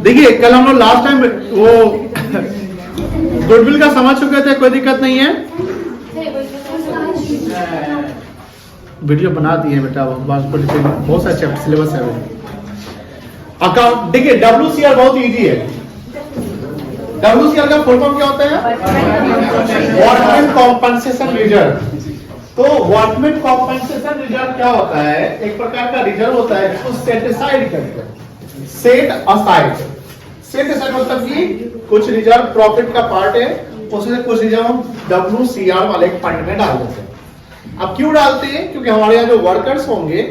देखिए कल हम लोग लास्ट टाइम वो गुडविल का समझ चुके थे, कोई दिक्कत नहीं है। वीडियो बना दिए बेटा, बहुत सारे चैप्टर सिलेबस है। अकाउंट देखिए WCR बहुत इजी है। WCR का फुल फॉर्म क्या होता है? Workman compensation reserve. तो वर्कमैन कॉम्पनसेशन रिजर्व क्या होता है? एक प्रकार का रिजर्व होता है जिसको सेट असाइड करते हैं। सेट असाइड, सेट असाइड मतलब कि कुछ रिजर्व प्रॉफिट का पार्ट है, उसमें कुछ रिजर्व हम WCR वाले फंड में डाल देते हैं। अब क्यों डालते हैं? क्योंकि हमारे यहाँ जो वर्कर्स होंगे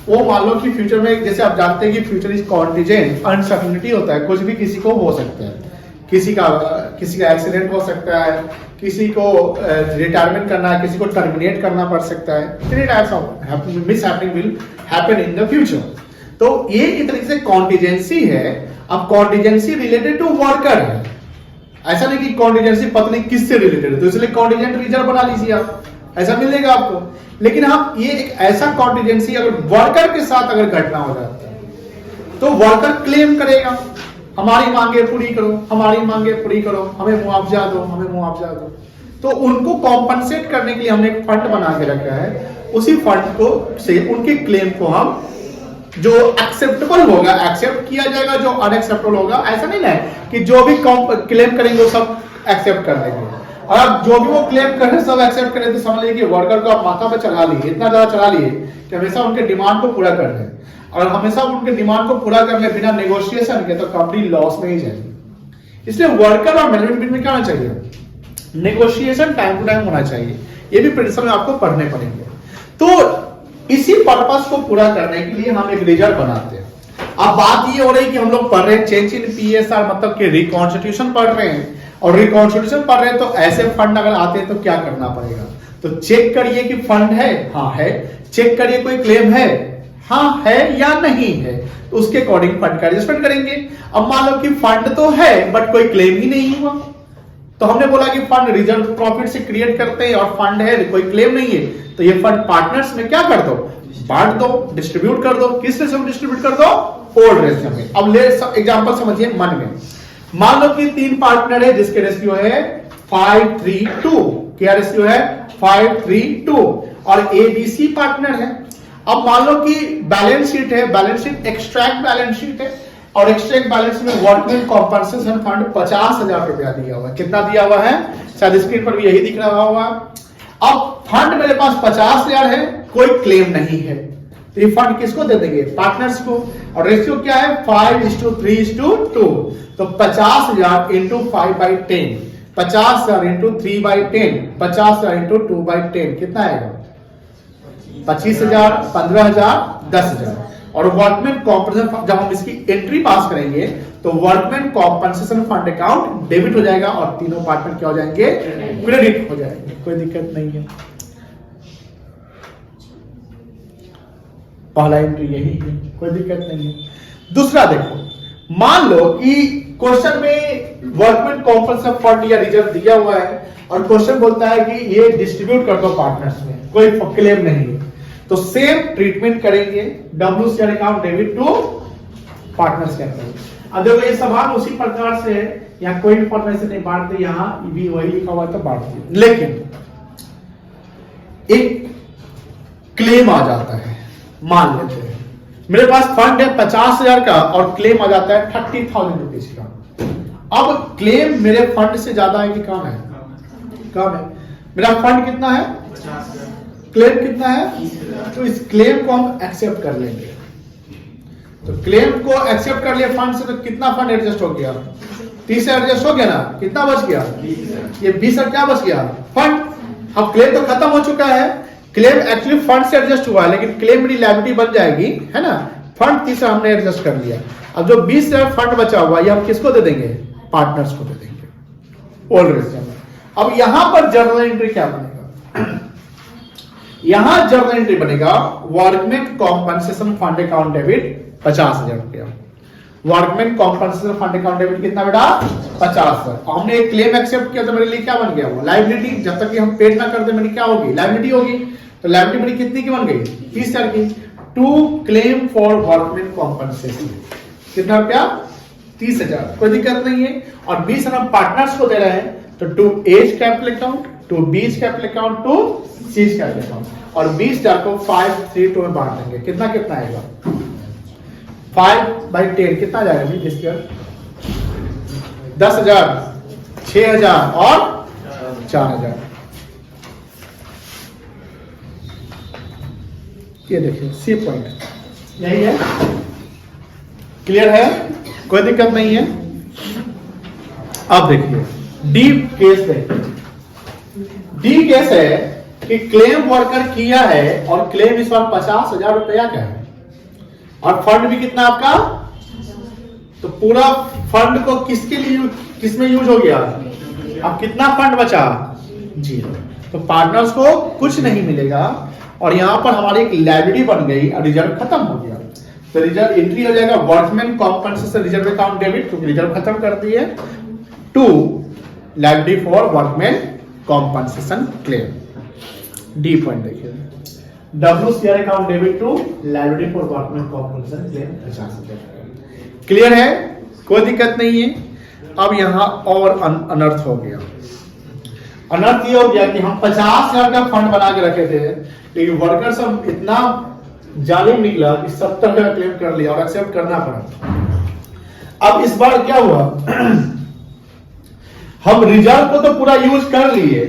वो मान लो कि फ्यूचर में, जैसे आप जानते हैं कि फ्यूचर इज कॉन्टिजेंट, अनसर्टेनिटी होता है, कुछ भी किसी को हो सकता है। किसी का एक्सीडेंट हो सकता है, किसी को रिटायरमेंट करना है, किसी को टर्मिनेट करना पड़ सकता है। Many types of mishappening will happen in the future. तो ये एक तरीके से कॉन्टिजेंसी है। अब कॉन्टिजेंसी रिलेटेड टू वर्कर है, ऐसा नहीं कि कॉन्टिजेंसी पता नहीं किससे रिलेटेड है, तो इसलिए कॉन्टिजेंट रिजर्व बना लीजिए आप, ऐसा मिलेगा आपको। लेकिन हाँ, ये एक ऐसा कॉन्टिजेंसी अगर वर्कर के साथ अगर घटना हो जाता है तो वर्कर क्लेम करेगा, हमारी मांगे पूरी करो, हमारी मांगे पूरी करो, हमें मुआवजा दो, हमें मुआवजा दो। तो उनको कॉम्पनसेट करने के लिए हमने एक फंड बना के रखा है। उसी फंड को से उनके क्लेम को हम जो एक्सेप्टेबल होगा एक्सेप्ट किया जाएगा, जो अनएक्सेप्टेबल होगा ऐसा नहीं है कि जो भी क्लेम करेंगे वो सब एक्सेप्ट कर देंगे। और आप जो भी वो क्लेम कर रहे सब एक्सेप्ट करें तो समझ लीजिए वर्कर को आप माथा पे चढ़ा लिए, इतना ज्यादा चढ़ा लिए कि हमेशा उनके डिमांड को पूरा कर दें। और हमेशा उनके डिमांड को पूरा करने बिना नेगोशिएशन के तो कंपनी लॉस में ही जाएगी। इसलिए वर्कर और मैनेजमेंट बीच में क्या होना चाहिए? नेगोशिएशन टाइम टू टाइम होना चाहिए। ये भी प्रिंसिपल में आपको पढ़ने पड़ेंगे। तो इसी पर्पस को पूरा करने के लिए हम एक रिजर्व बनाते हैं। अब बात ये हो रही कि हम लोग पढ़ रहे हैं चेंज इन PSR, मतलब कि रिकॉन्स्टिट्यूशन पढ़ रहे हैं, और रिकॉन्स्टिट्यूशन पढ़ रहे हैं तो ऐसे फंड अगर आते हैं तो क्या करना पड़ेगा? तो चेक करिए कि फंड है, हाँ है। चेक करिए कोई क्लेम है, हाँ है या नहीं है, तो उसके अकॉर्डिंग फंड का एडजस्टमेंट करेंगे। अब मान लो कि फंड तो है बट कोई क्लेम ही नहीं हुआ, तो हमने बोला कि फंड रिजर्व प्रॉफिट से क्रिएट करते हैं और फंड है, कोई क्लेम नहीं है, तो ये फंड पार्टनर्स में क्या कर दो? बांट दो, डिस्ट्रीब्यूट कर दो। किस रेशियो में डिस्ट्रीब्यूट कर दो? ओल्ड रेशियो में। अब ले एग्जांपल समझिए मन में। मान लो कि 3 पार्टनर है जिसके रेशियो है 5:3:2। क्या रेशियो है? 5:3:2। और ABC पार्टनर है। अब मान लो कि बैलेंस शीट है, balance sheet extract balance sheet है, और एक्सट्रैक्ट बैलेंस में वर्कमैन कॉम्पनसेशन फंड 50,000 रुपया दिया हुआ है। कितना दिया हुआ है? शायद स्क्रीन पर भी यही दिख रहा होगा। अब फंड मेरे पास 50,000 है, कोई क्लेम नहीं है, तो ये फंड किसको दे देंगे? पार्टनर्स को। और रेशियो क्या है? 5:3:2। तो 50,000 इंटू 5/10, 50,000 इंटू 3/10, 50,000 इंटू 2/10 कितना आएगा? 25,000, 15,000, 10,000। और वर्कमैन कॉम्पनसेशन, जब हम इसकी एंट्री पास करेंगे तो workman compensation fund account debit हो जाएगा और तीनों पार्टनर क्या हो जाएंगे? क्रेडिट हो जाएंगे। कोई दिक्कत नहीं है। पहला एंट्री यही है, कोई दिक्कत नहीं है। दूसरा देखो, मान लो कि क्वेश्चन में वर्कमैन कॉम्पनसेशन फंड या रिजर्व दिया हुआ है और क्वेश्चन बोलता है कि ये डिस्ट्रीब्यूट कर दो पार्टनर्स में, कोई क्लेम नहीं है, तो सेम ट्रीटमेंट करेंगे, WCR account debit to partners के अंदर। अब देखो ये सवाल उसी प्रकार से है, यहाँ कोई इन्फॉर्मेशन नहीं बांट दे, यहाँ भी वही लिखा हुआ तो बांट दिए। लेकिन एक क्लेम आ जाता है, मान लेते हैं मेरे पास फंड है 50,000 का और क्लेम आ जाता है 30,000 रुपीज का। अब क्लेम मेरे फंड से ज्यादा है कि कम है? कम है। मेरा फंड कितना है? 50,000। क्लेम कितना है? तो इस क्लेम को हम एक्सेप्ट कर लेंगे। तो क्लेम को एक्सेप्ट कर लिया फंड से, तो कितना फंड एडजस्ट हो गया? 30 से एडजस्ट हो गया ना? कितना बच गया? ये 20 क्या बच गया? फंड। अब क्लेम तो खत्म हो चुका है, क्लेम एक्चुअली फंड से एडजस्ट हुआ है, लेकिन क्लेम मेरी लायबिलिटी बन जाएगी, है ना? फंड 30 हमने एडजस्ट कर लिया। अब जो 20,000 फंड बचा हुआ ये हम किसको दे देंगे? पार्टनर्स को दे देंगे ओल्ड रेशियो में। अब यहां पर जर्नल एंट्री क्या बनेगा? यहां जर्नल एंट्री बनेगा workman compensation fund account debit 50,000 रुपया। Workman compensation fund account debit कितना बेटा? 50,000। हमने एक क्लेम एक्सेप्ट किया तो मेरे लिए क्या बन गया? वो लायबिलिटी। जब तक कि हम पेड ना कर दे मेरी क्या होगी? लायबिलिटी होगी। तो लायबिलिटी मेरी कितनी की बन गई? 30,000 की। To claim for workman compensation कितना रुपया? 30,000, कोई दिक्कत नहीं है। और 20 हम पार्टनर्स को दे रहे हैं, तो to A's capital account, to B's capital account, to C's capital account. और 20,000 को 5, 3, 2 में बांट देंगे। कितना कितना आएगा? 5/10 कितना जाएगा जी? दिस ईयर 10,000, 6,000 और 4,000। ये देखिए सी पॉइंट यही है। क्लियर है? कोई दिक्कत नहीं है। अब देखिए डी केस देखिए। डी केस है कि क्लेम वर्कर किया है और क्लेम इस बार 50,000 रुपया का है और फंड भी कितना आपका, तो पूरा फंड को किसके लिए, किसमें यूज हो गया? अब कितना फंड बचा? 0। तो पार्टनर्स को कुछ नहीं मिलेगा और यहां पर हमारी एक लायबिलिटी बन गई और रिजर्व खत्म हो गया। तो रिजर्व एंट्री हो जाएगा workman compensation reserve account debit, क्योंकि रिजर्व खत्म कर दिए, to liability for workman compensation claim. D point देखिए, WCR account debit to liability for workman compensation claim 50,000। Clear है? कोई दिक्कत नहीं है। अब यहां और अनर्थ हो गया। अनर्थ ये हो गया कि हम 50,000 का फंड बना के रखे थे, लेकिन वर्कर सब इतना जालिम निकला कि 70,000 का क्लेम कर लिया और एक्सेप्ट करना पड़ा। अब इस बार क्या हुआ? हम रिजर्व को तो पूरा यूज कर लिए,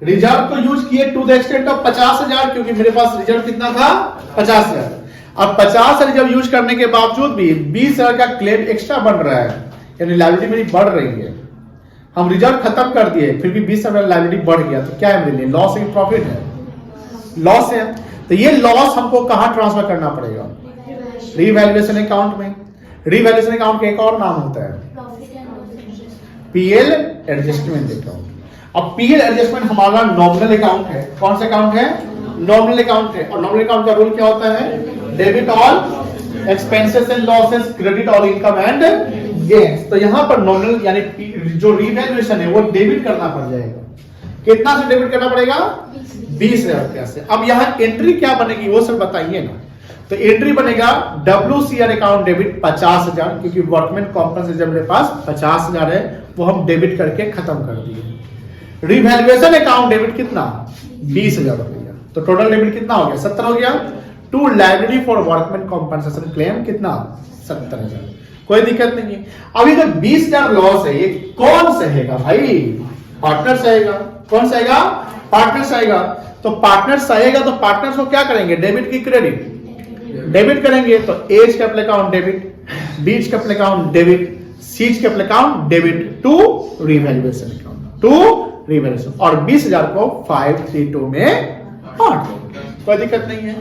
रिजर्व को यूज किए टू द एक्सटेंट ऑफ 50,000, क्योंकि मेरे पास रिजर्व कितना था? 50,000। अब 50,000 रिजर्व यूज करने के बावजूद भी 20,000 का क्लेम एक्स्ट्रा बन रहा है, यानी लायबिलिटी मेरी बढ़ रही है। हम रिजर्व खत्म कर दिए, फिर भी 20,000 लायबिलिटी बढ़ गया, तो क्या है मेरे लिए? लॉस है कि प्रॉफिट है? लॉस है। तो ये लॉस हमको कहां ट्रांसफर करना पड़ेगा? रीवैल्यूएशन अकाउंट में। रीवैल्यूएशन अकाउंट का एक और नाम होता है पीएल एडजस्टमेंट अकाउंट। अब पीएल एडजस्टमेंट हमारा नॉमिनल अकाउंट है। कौन सा अकाउंट है? नॉमिनल अकाउंट है। और नॉमिनल अकाउंट का रूल क्या होता है? Debit all expenses and losses, credit all income and gains. तो यहां पर नॉमिनल यानी जो रीवैल्यूएशन है वो डेबिट करना पड़ जाएगा। कितना से डेबिट करना पड़ेगा? 20,000 रुपया से। अब यहां एंट्री क्या बनेगी वो सब बताइए ना। तो एंट्री बनेगा WCR अकाउंट डेबिट 50,000, क्योंकि वर्कमैन कॉम्पनसेशन मेरे पास 50,000 है, वो हम डेबिट करके खत्म कर दिए। रिवैल्यूएशन अकाउंट डेबिट कितना? 20,000 रुपया। तो टोटल डेबिट कितना हो गया? 70 हो गया। To liability for workman compensation claim कितना? 70,000। कोई दिक्कत नहीं है। अभी तो 20,000 लॉस है, ये कौन सहेगा भाई? पार्टनर सहेगा। कौन सहेगा? पार्टनर सहेगा। तो पार्टनर सहेगा तो पार्टनर्स को क्या करेंगे? डेबिट की क्रेडिट? डेबिट करेंगे। तो A's capital account debit, B's capital account debit, C's capital account debit to revaluation account, to revaluation. और 20,000 को 5, 3, 2 में बांट दो। कोई दिक्कत नहीं है।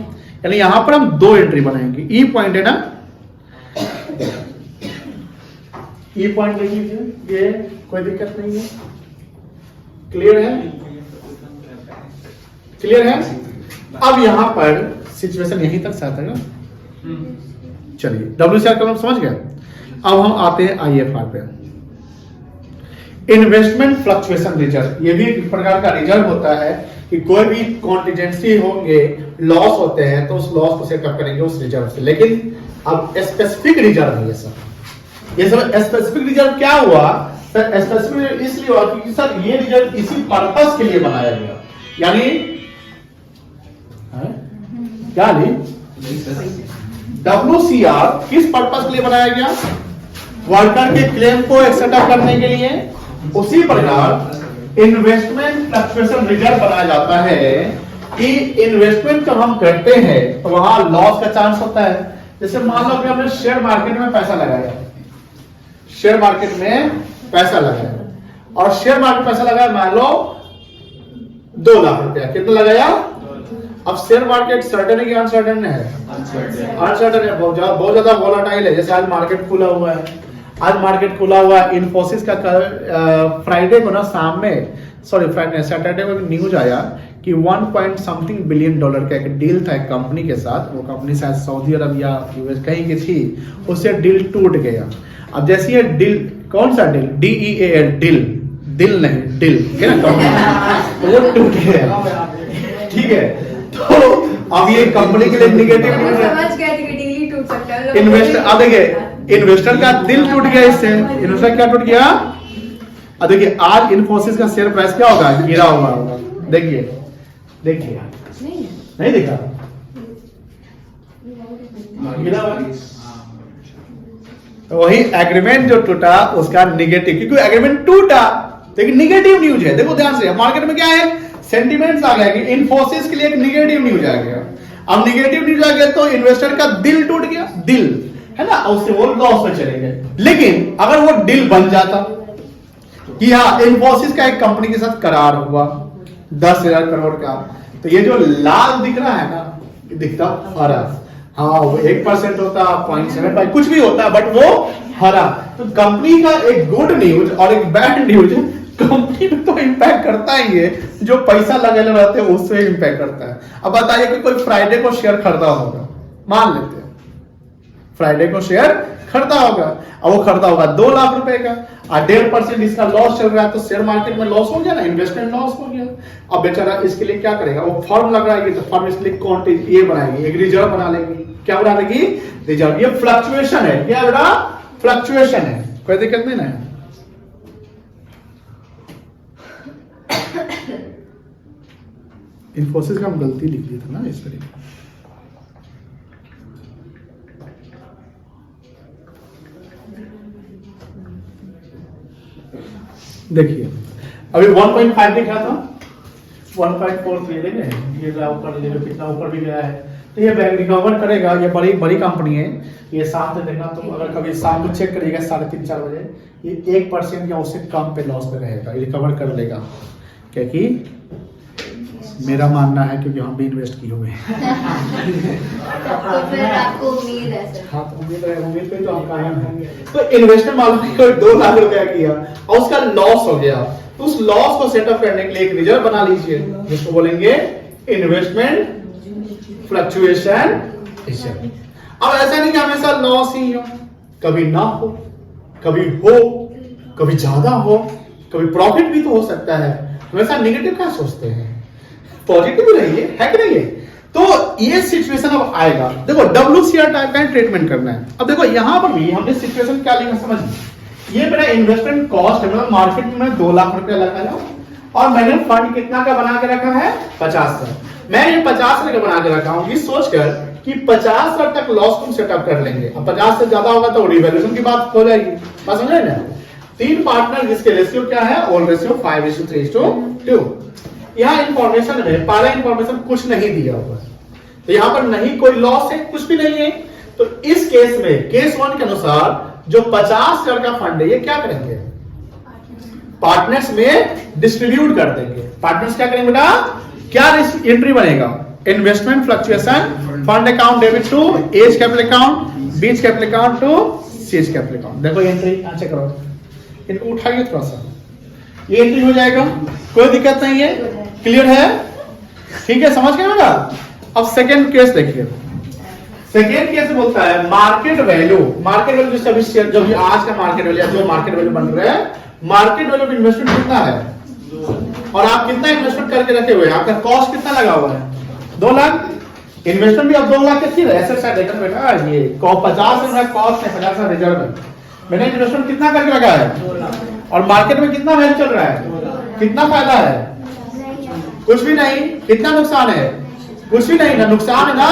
यानी यहां पर हम 2 एंट्री बनाएंगे। ई पॉइंट है ना, ई पॉइंट लिख लीजिए, ये कोई दिक्कत नहीं है। क्लियर है? क्लियर है? अब यहां पर सिचुएशन यहीं तक साथ है। चलिए WCR का हम समझ गए। अब हम आते हैं IFR पे। इन्वेस्टमेंट फ्लक्चुएशन रिजर्व, ये भी एक प्रकार का रिजर्व होता है कि कोई भी कॉन्टिजेंसी होंगे, लॉस होते हैं, तो उस लॉस को सेटअप करेंगे उस रिजर्व से। लेकिन अब स्पेसिफिक रिजर्व है ये सब स्पेसिफिक रिजर्व क्या हुआ सर? स्पेसिफिक इसलिए हुआ क्योंकि सर ये रिजर्व इसी पर्पस के लिए बनाया गया। यानी क्या WCR किस पर्पस के लिए बनाया गया? वर्कर के क्लेम को सेटअप करने के लिए। उसी प्रकार इन्वेस्टमेंट फ्लक्चुएशन रिजर्व बनाया जाता है कि इन्वेस्टमेंट जब हम करते हैं तो वहां लॉस का चांस होता है। जैसे मान लो कि हमने शेयर मार्केट में पैसा लगाया, शेयर मार्केट में पैसा लगाया और शेयर मार्केट पैसा लगाया मान लो 2 लाख रुपया। कितना लगाया? अब शेयर मार्केट सर्टेन है कि अनसर्टेन है? अनसर्टेन है, बहुत ज्यादा वोलेटाइल है। जैसे आज मार्केट खुला हुआ है, आज मार्केट खुला हुआ है। इन्फोसिस का फ्राइडे को ना शाम में, सॉरी फ्राइडे सैटरडे को न्यूज आया कि 1 बिलियन डॉलर का एक डील था एक कंपनी के साथ। वो कंपनी शायद सऊदी अरब या यूएस कहीं की थी, उससे डील टूट गया। अब जैसे ये डील, कौन सा डील? DEAL, डील, दिल नहीं डील, ठीक है ना, तो वो टूट गया। ठीक है, तो अब ये कंपनी के लिए निगेटिव न्यूज़ है। समझ गए कि डील ही टूट सकता है। इन्वेस्टर अब देखिए इन्वेस्टर का दिल टूट गया इससे। इन्वेस्टर क्या टूट गया? अब देखिए आज इन्फोसिस का शेयर प्राइस क्या होगा? गिरा हुआ होगा। देखिए देखिए, नहीं दिखा? गिरा हुआ। तो वही एग्रीमेंट जो टूटा उसका निगेटिव, क्योंकि एग्रीमेंट टूटा लेकिन निगेटिव न्यूज है। देखो ध्यान से, मार्केट में क्या है, सेंटिमेंट्स आ गया कि इन्फोसिस के लिए एक निगेटिव न्यूज आ गया। अब निगेटिव न्यूज आ गया तो इन्वेस्टर का दिल टूट गया, दिल है ना, उससे वो लॉस में चले गए। लेकिन अगर वो डील बन जाता कि हाँ इन्फोसिस का एक कंपनी के साथ करार हुआ 10,000 करोड़ का, तो ये जो लाल दिख रहा है ना, दिखता हरा। हाँ वो 1% होता, 0.75 कुछ भी होता, बट वो हरा। तो कंपनी का एक गुड न्यूज और एक बैड न्यूज कंपनी में तो इंपैक्ट करता ही है, जो पैसा लगे रहते हैं उससे इंपैक्ट करता है। अब बताइए कि कोई फ्राइडे को शेयर खरीदा होगा, मान लेते हैं फ्राइडे को शेयर खरीदा होगा, अब वो खरीदा होगा 2 लाख रुपए का, और 1.5% इसका लॉस चल रहा है, तो शेयर मार्केट में लॉस हो गया ना, इन्वेस्टमेंट लॉस हो गया। अब बेचारा इसके लिए क्या करेगा? वो फॉर्म लगाएगी, तो फॉर्म इसके लिए क्वांटिटी ये बनाएगी, एक रिजर्व बना लेगी। क्या बना लेगी? रिजर्व। ये फ्लक्चुएशन है, क्या बेटा? फ्लक्चुएशन है, कोई दिक्कत नहीं ना। इन्फोसिस का हम गलती लिख ली था ना इस तरीके। देखिए अभी 1.5 दिखा था, 1.43 देंगे, ये ऊपर कितना ऊपर भी गया है, तो ये बैंक रिकवर करेगा। ये बड़ी बड़ी कंपनी है, ये शाम से देखना, तो अगर कभी शाम को चेक करिएगा 3:30-4 बजे, ये 1% या उससे कम पे लॉस पे रहेगा, रिकवर कर लेगा। क्योंकि मेरा मानना है, क्योंकि हम भी इन्वेस्ट किए हुए हैं। तो फिर आपको उम्मीद है सर? हाँ तो उम्मीद पे तो हम कायम हैं। तो इन्वेस्टर मालूम है कोई 2 लाख रुपया किया और उसका लॉस हो गया, तो उस लॉस को सेटअप करने के लिए एक रिजर्व बना लीजिए, जिसको बोलेंगे इन्वेस्टमेंट फ्लक्चुएशन रिजर्व। अब ऐसा नहीं कि हमेशा लॉस ही हो, कभी ना हो, कभी हो, कभी ज्यादा हो, कभी प्रॉफिट भी तो हो सकता है। हमेशा नेगेटिव क्या सोचते हैं, पॉजिटिव रहिए, है कि नहीं है? तो ये सिचुएशन अब आएगा। देखो WCR टाइप का ट्रीटमेंट करना है। अब देखो यहां पर भी हमने सिचुएशन क्या लेना, समझिए। ये मेरा इन्वेस्टमेंट कॉस्ट है, मतलब मार्केट में 2 लाख रुपया लगाया और मैंने फंड कितना का बना के रखा है? 50 का। मैं ये 50 का बना के रखा हूं, ये सोचकर कि 50 लाख तक लॉस तुम सेटअप कर लेंगे। अब 50 से ज्यादा होगा तो रिवैल्यूएशन की बात हो जाएगी। बात समझ रहे ना? 3 पार्टनर जिसके रेशियो क्या है? All ratio 5:3:2। यहाँ इंफॉर्मेशन में पहला इंफॉर्मेशन कुछ नहीं दिया हुआ है, तो यहाँ पर नहीं कोई लॉस है, कुछ भी नहीं है। तो इस केस में केस 1 के अनुसार जो 50,000 का फंड है, ये क्या करेंगे? पार्टनर्स में डिस्ट्रीब्यूट कर देंगे। पार्टनर्स क्या करेंगे बेटा? क्या एंट्री बनेगा? Investment fluctuation fund account debit to A's capital account, B's capital account to C's capital account. देखो एंट्री अच्छा करो, इनको उठाइए थोड़ा सा, ये एंट्री हो जाएगा, कोई दिक्कत नहीं है। क्लियर है? ठीक है, समझ गए बेटा? अब सेकेंड केस देखिए। सेकेंड केस बोलता है मार्केट वैल्यू। मार्केट वैल्यू जैसे अभी शेयर, जो भी आज का मार्केट वैल्यू, जो मार्केट वैल्यू बन रहा है, मार्केट वैल्यू ऑफ इन्वेस्टमेंट कितना है और आप कितना इन्वेस्टमेंट करके रखे हुए हैं, आपका कॉस्ट कितना लगा हुआ है? 2 लाख। इन्वेस्टमेंट भी अब 2 लाख कितनी है? एसेट साइड देखना बेटा, ये 50 है कॉस्ट है, 50 का रिजर्व है। मैंने इन्वेस्टमेंट कितना करके रखा है और मार्केट में कितना वैल्यू चल रहा है, कितना फायदा है? कुछ भी नहीं। कितना नुकसान है? कुछ भी नहीं, ना नुकसान है ना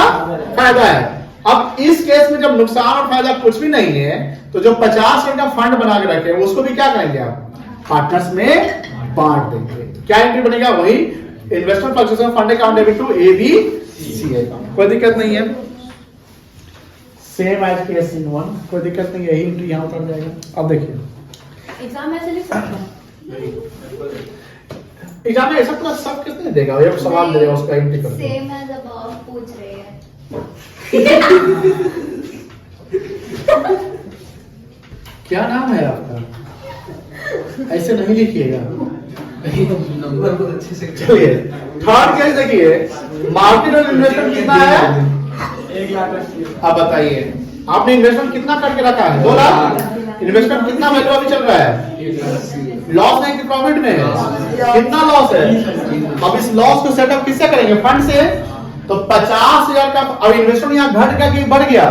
फायदा है। अब इस केस में जब नुकसान और फायदा कुछ भी नहीं है, तो जो 50 का फंड बना के रखे उसको भी क्या करेंगे आप? पार्टनर्स में बांट देंगे। क्या एंट्री बनेगा? वही investment fluctuation fund account debit to ABC account. कोई दिक्कत नहीं है, सेम एज केस इन 1, कोई दिक्कत नहीं है, यही एंट्री यहां उतर जाएगा। अब देखिए एग्जाम में ऐसे लिख सकते हैं? एग्जाम में ऐसा तो सब कितने देगा, एक सवाल देगा उसका एंट्री कर दो। सेम एज अबव पूछ रहे हैं। क्या नाम है आपका? ऐसे नहीं लिखिएगा, नंबर को अच्छे से। चलिए थर्ड केस देखिए। मार्केट और इन्वेस्टमेंट कितना है? 1 लाख। आप बताइए, आपने इन्वेस्टमेंट कितना करके रखा है? 2 लाख। इन्वेस्टमेंट कितना वैल्यू अभी चल रहा है? लॉस नहीं कि प्रॉफिट में? कितना लॉस है? अब इस लॉस को सेटअप किससे करेंगे? फंड से। तो 50,000 का अब इन्वेस्टमेंट यहाँ घट गया कि बढ़ गया?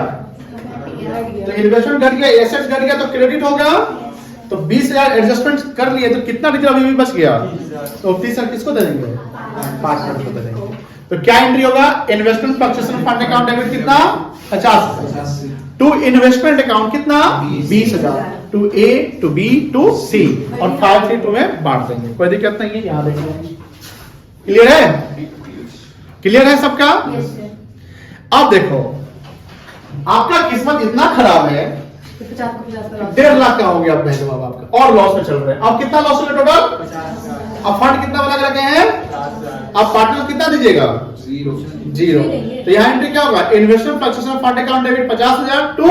तो इन्वेस्टमेंट घट गया, एसेट्स घट गया, तो क्रेडिट होगा। तो 20,000 एडजस्टमेंट कर लिए, तो कितना डिजिटल अभी भी बच गया? तो 30,000 किसको दे देंगे? 5% को दे देंगे। तो क्या एंट्री होगा? Investment fluctuation fund account debit कितना? 50,000 टू इन्वेस्टमेंट अकाउंट कितना? 20,000 to A to B to C, और 5 से 2 में बांट देंगे। कोई दिक्कत नहीं है, यहाँ देखेंगे। क्लियर है? क्लियर है सबका? अब देखो, आपका किस्मत इतना खराब है, 1.5 लाख का हो गया अब बहन बाबा आपका, और लॉस में चल रहे हैं। अब कितना लॉस हो गया टोटल? अब फंड कितना बना के रखे हैं? अब पार्टनर कितना दीजिएगा? 0। तो यहाँ एंट्री क्या होगा? Investment fluctuation fund account debit 50,000 to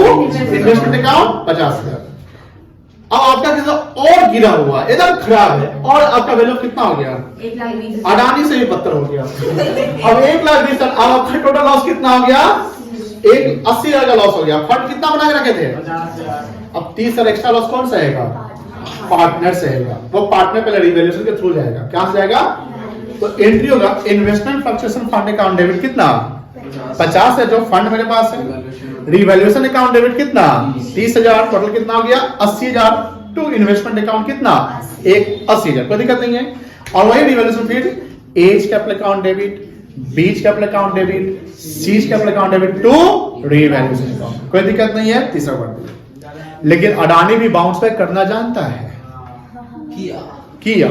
investment account 50,000। अब आपका किस्मत और गिरा हुआ, एकदम खराब है, और आपका वैल्यू कितना हो गया? 1,20,000 अडानी से भी बदतर हो गया। अब 1,20,000, अब आपका टोटल लॉस कितना हो गया? 80,000 का लॉस हो गया। फंड कितना बना के रखे थे? 50,000। अब 30,000 एक्स्ट्रा लॉस कौन सहेगा? पार्टनर सहेगा। वो पार्टनर पहले रिवैल्यूएशन के थ्रू जाएगा। क्या से जाएगा? तो एंट्री होगा investment fluctuation fund account debit कितना? 50 है, जो फंड मेरे पास है। रिवैल्यूएशन अकाउंट डेबिट कितना? 30,000। टोटल कितना हो गया? 80,000 टू इन्वेस्टमेंट अकाउंट कितना? 80,000। कोई दिक्कत नहीं है। और वही रिवैल्यूएशन फिर A's capital account debit, B's capital account debit, C's capital account debit to revaluation account. कोई दिक्कत नहीं है, तीसरा वर्ड। लेकिन अडानी भी बाउंस बैक करना जानता है। किया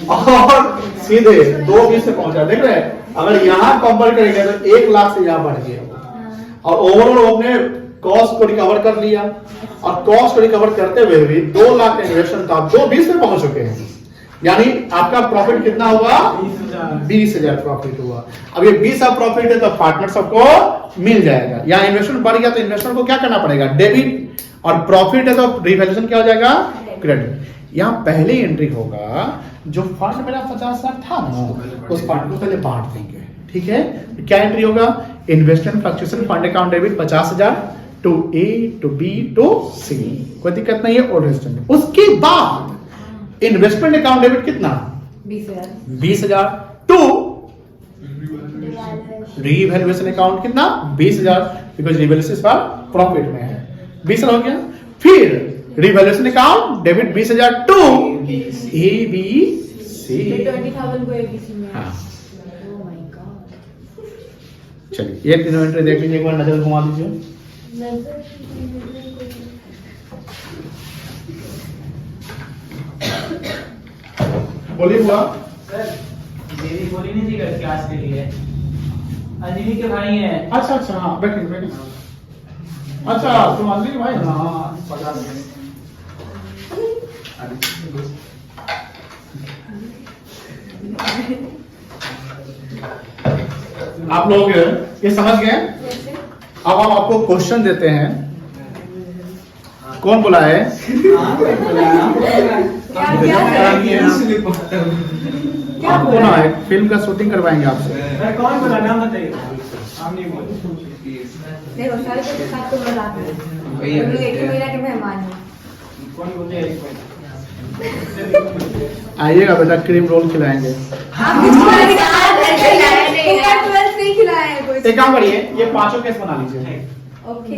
और सीधे 2,20 से पहुंचा। देख रहे हैं, अगर यहां कंपेयर करेंगे तो 1 लाख से यहां बढ़ गया, और ओवरऑल हमने कॉस्ट को रिकवर कर लिया, और कॉस्ट को रिकवर करते हुए भी 2 लाख का इन्वेस्टमेंट था, 2,20 में पहुंच चुके हैं। यानी आपका प्रॉफिट कितना हुआ? 20,000 प्रॉफिट हुआ। अब ये 20,000 प्रॉफिट है, तो पार्टनर सबको मिल जाएगा। यहाँ इन्वेस्टमेंट बढ़ गया, तो इन्वेस्टमेंट को क्या करना पड़ेगा? डेबिट। और प्रॉफिट है, तो रिवैल्यूएशन क्या हो जाएगा? क्रेडिट। यहाँ पहले एंट्री होगा, जो फंड मेरा 50,000 था ना, उस फंड को पहले बांट देंगे। ठीक है? क्या एंट्री होगा? Investment fluctuation fund account debit 50,000 to A to B to C. कोई दिक्कत नहीं है। और उसके बाद इन्वेस्टमेंट अकाउंट डेबिट कितना? 20,000 टू रिवैल्यूएशन अकाउंट कितना? 20,000, बिकॉज रिवैल्यूएशन पर प्रॉफिट में है। 20,000 हो गया। फिर revaluation account debit 20,000 to A B C. 20,000 को ABC में। हाँ। Oh my God। चलिए, एक तीनों एंट्री देख लीजिए, एक बार नजर घुमा दीजिए। बोलिए बुआ। सर, मेरी बोली नहीं थी क्लास के लिए। अंजलि के भाई हैं। अच्छा अच्छा, हाँ बैठिए बैठिए। अच्छा, तुम अंजलि के भाई? हाँ, पता नहीं। आप लोग ये समझ गए? अब हम आपको क्वेश्चन देते हैं। कौन बोला है? आपको ना एक फिल्म का शूटिंग करवाएंगे आपसे। कौन बोला? नाम बताइए। हम नहीं बोले। देखो, सारे के साथ तो मजाक है। हम लोग एक ही महीना के मेहमान हैं। कौन बोलते हैं? आइएगा बेटा, क्रीम रोल खिलाएंगे। आप मुझे खिलाए हैं कोई। एक काम करिए, ये 5 केस बना लीजिए। ओके।